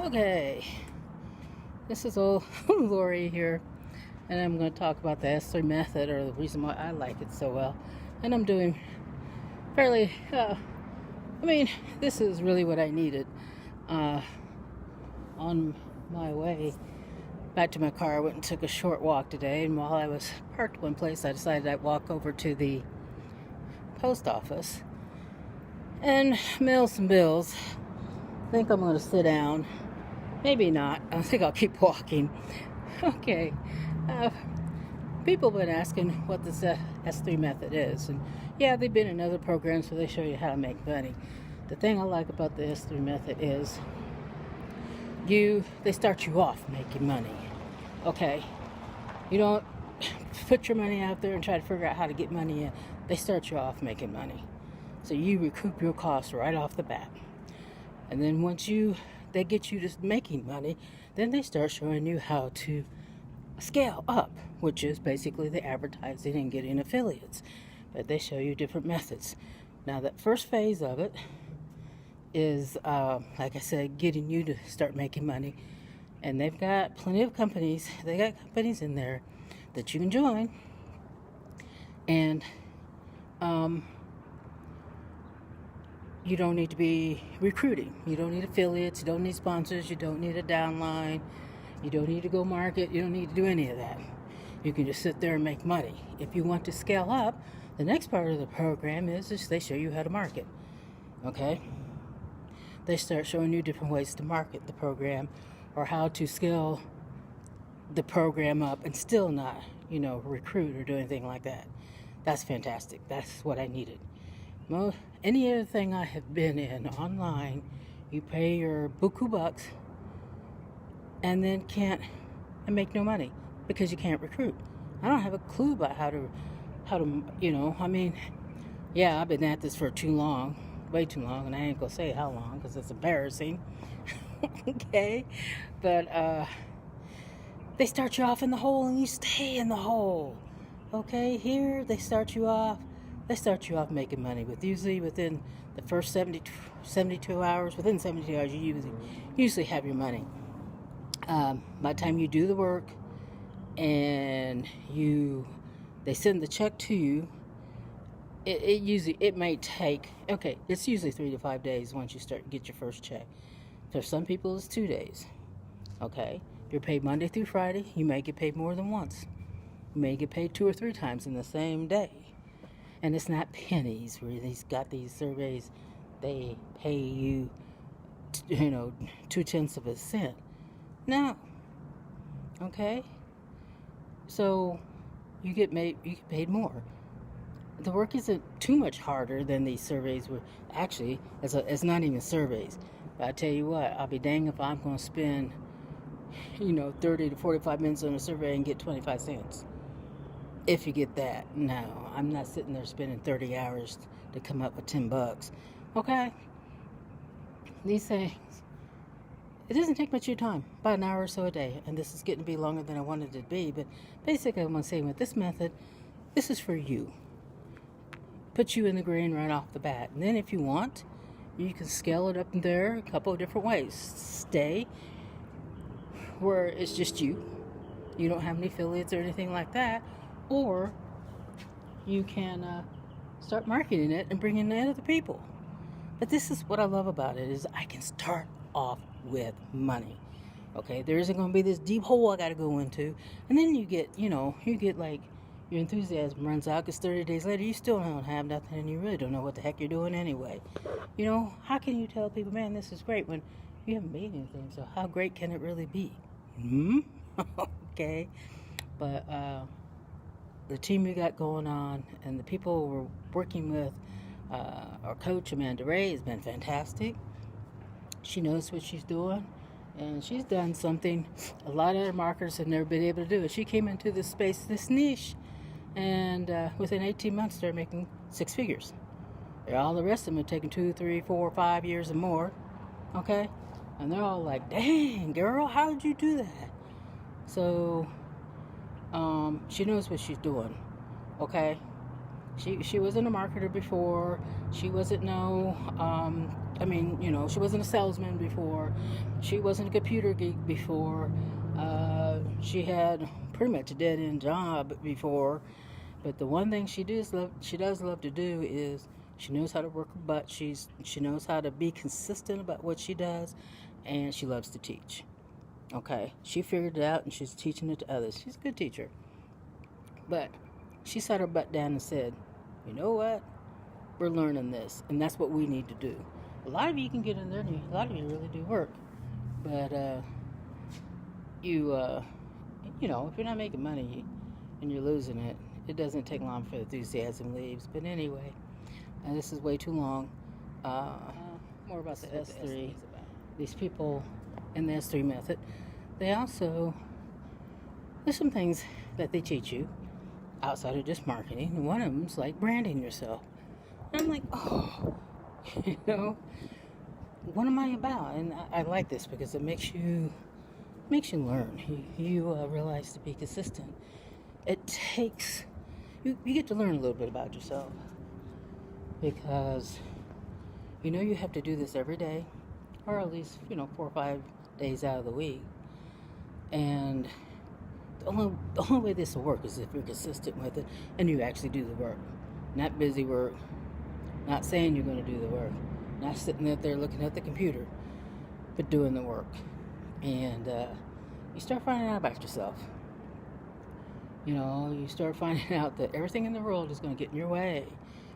Okay, this is old Lori here, and I'm going to talk about the S3 method, or the reason why I like it so well. And I'm doing fairly, this is really what I needed. On my way back to my car, I went and took a short walk today, and while I was parked one place, I decided I'd walk over to the post office and mail some bills. I think I'm going to sit down. Maybe not. I think I'll keep walking. Okay. People have been asking what this S3 method is. And yeah, they've been in other programs where they show you how to make money. The thing I like about the S3 method is they start you off making money. Okay. You don't put your money out there and try to figure out how to get money in. They start you off making money. So you recoup your costs right off the bat. And then once they get you to making money, then they start showing you how to scale up, which is basically the advertising and getting affiliates. But they show you different methods. Now, that first phase of it is, like I said, getting you to start making money. And they've got plenty of companies. They got companies in there that you can join. And you don't need to be recruiting. You don't need affiliates. You don't need sponsors. You don't need a downline. You don't need to go market. You don't need to do any of that. You can just sit there and make money. If you want to scale up, the next part of the program is they show you how to market. Okay? They start showing you different ways to market the program, or how to scale the program up and still not, recruit or do anything like that. That's fantastic. That's what I needed. Well, any other thing I have been in online, you pay your buku bucks and then make no money because you can't recruit. I don't have a clue about how to, I've been at this for too long, way too long, and I ain't gonna say how long because it's embarrassing. Okay, but they start you off in the hole and you stay in the hole. Okay, here they start you off making money usually within the first 72 hours. Within 72 hours, you usually have your money. By the time you do the work and they send the check to you, it may take, it's usually 3 to 5 days once you get your first check. For some people, it's 2 days. Okay, you're paid Monday through Friday. You may get paid more than once. You may get paid 2 or 3 times in the same day. And it's not pennies where these surveys, they pay you, 0.2 of a cent. No. Okay? So you get paid more. The work isn't too much harder than these surveys were. Actually, it's not even surveys. But I tell you what, I'll be dang if I'm going to spend, 30 to 45 minutes on a survey and get 25 cents. If you get that. No, I'm not sitting there spending 30 hours to come up with $10. Okay? These things, it doesn't take much of your time, about an hour or so a day. And this is getting to be longer than I wanted it to be. But basically, I'm going to say with this method, this is for you. Put you in the green right off the bat. And then if you want, you can scale it up there a couple of different ways. Stay where it's just you. You don't have any affiliates or anything like that. Or you can start marketing it and bringing in other people. But this is what I love about it, is I can start off with money. Okay, there isn't going to be this deep hole I got to go into. And then you get like your enthusiasm runs out because 30 days later you still don't have nothing and you really don't know what the heck you're doing anyway. How can you tell people, man, this is great when you haven't made anything? So how great can it really be? Okay, but the team we got going on and the people we're working with, our coach WRAY has been fantastic. She knows what she's doing, and she's done something a lot of other marketers have never been able to do. She came into this space, this niche, and within 18 months they're making 6 figures. All the rest of them are taking 2, 3, 4, 5 years and more. Okay, and they're all like, dang girl, how did you do that? So she knows what she's doing. Okay, She wasn't a marketer before. She wasn't she wasn't a salesman before. She wasn't a computer geek before. She had pretty much a dead end job before. But the one thing she does love to do is she knows how to work her butt. She knows how to be consistent about what she does, and she loves to teach. Okay, she figured it out and she's teaching it to others. She's a good teacher. But she sat her butt down and said, you know what? We're learning this, and that's what we need to do. A lot of you can get in there, and a lot of you really do work. But if you're not making money and you're losing it, it doesn't take long for the enthusiasm leaves. But anyway, this is way too long. More about the S3. These people in the S3 method, there's some things that they teach you outside of just marketing, and one of them's like branding yourself. And I'm like, what am I about? And I like this because it makes you learn. You realize to be consistent. It takes you get to learn a little bit about yourself, because you have to do this every day, or at least 4 or 5 days out of the week. And the only way this will work is if you're consistent with it and you actually do the work. Not busy work, not saying you're going to do the work, not sitting out there looking at the computer, but doing the work. And you start finding out about yourself. You start finding out that everything in the world is going to get in your way.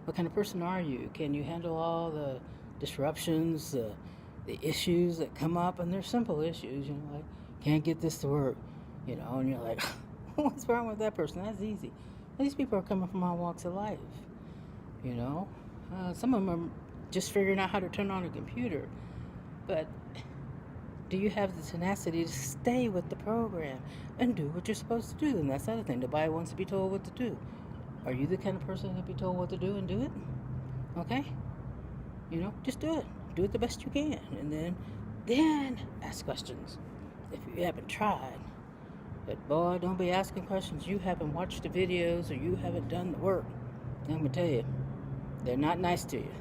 What kind of person are you? Can you handle all the disruptions, the issues that come up? And they're simple issues, like can't get this to work, and you're like, what's wrong with that person? That's easy. These people are coming from all walks of life, Some of them are just figuring out how to turn on a computer. But do you have the tenacity to stay with the program and do what you're supposed to do? And that's the other thing. Nobody wants to be told what to do. Are you the kind of person that be told what to do and do it? Okay? Just do it. Do it the best you can. And then ask questions if you haven't tried. But boy, don't be asking questions. You haven't watched the videos or you haven't done the work. I'm going to tell you, they're not nice to you.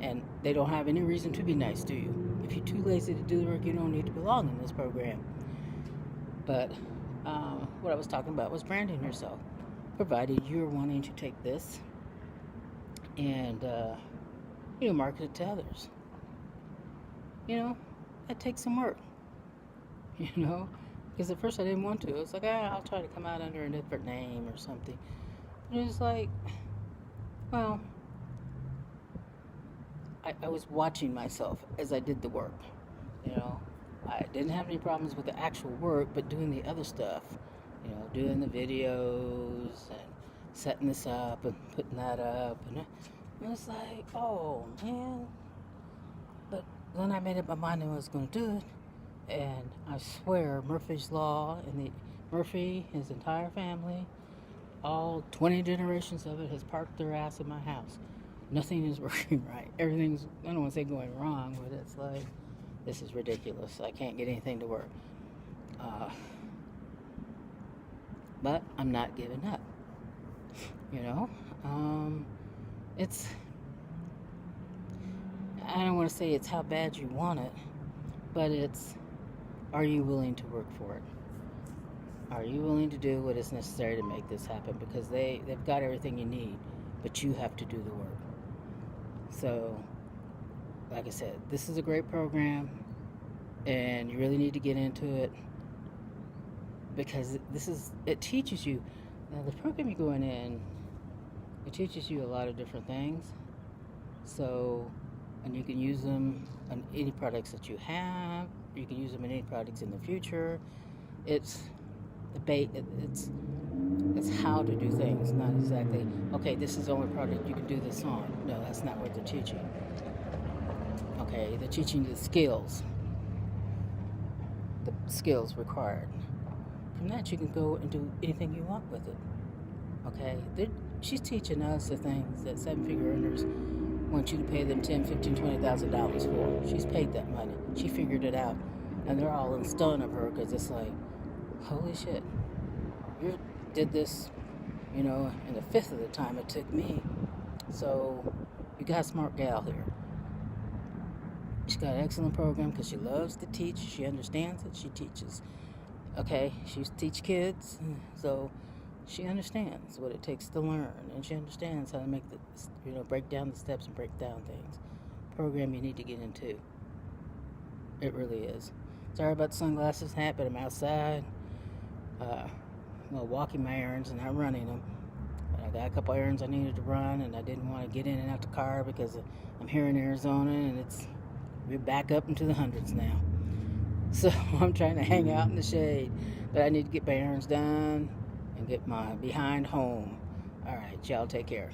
And they don't have any reason to be nice to you. If you're too lazy to do the work, you don't need to belong in this program. But what I was talking about was branding yourself. Provided you're wanting to take this and, market it to others. That takes some work. Because at first I didn't want to. It was like, I'll try to come out under a different name or something. But it was like, well, I was watching myself as I did the work. I didn't have any problems with the actual work, but doing the other stuff, doing the videos and setting this up and putting that up. And it was like, oh, man. But then I made up my mind I was going to do it. And I swear Murphy's Law and Murphy, his entire family, all 20 generations of it has parked their ass in my house. Nothing is working right. Everything's, I don't want to say going wrong, but it's like, this is ridiculous. I can't get anything to work. But I'm not giving up. It's, I don't want to say it's how bad you want it, but it's, are you willing to work for it? Are you willing to do what is necessary to make this happen? Because they've got everything you need, but you have to do the work. So, like I said, this is a great program, and you really need to get into it, because it teaches you. Now, the program you're going in, it teaches you a lot of different things. So, and you can use them on any products that you have. You can use them in any products in the future. It's how to do things, not exactly, okay, this is the only product you can do this on. No, that's not what they're teaching. Okay, they're teaching you the skills required. From that, you can go and do anything you want with it. Okay, she's teaching us the things that seven-figure earners want you to pay them $10,000, $15,000, $20,000 for. She's paid that money. She figured it out. And they're all in stun of her, because it's like, holy shit, you did this you know, and a fifth of the time it took me. So you got a smart gal here. She's got an excellent program because she loves to teach. She understands it. She teaches. Okay, she used to teach kids, so she understands what it takes to learn, and she understands how to make the, you know, break down the steps and break down things. Program you need to get into. It really is. Sorry about the sunglasses hat, but I'm outside, walking my errands and not running them. But I got a couple errands I needed to run, and I didn't want to get in and out the car because I'm here in Arizona, and we're back up into the hundreds now. So I'm trying to hang out in the shade, but I need to get my errands done and get my behind home. All right, y'all take care.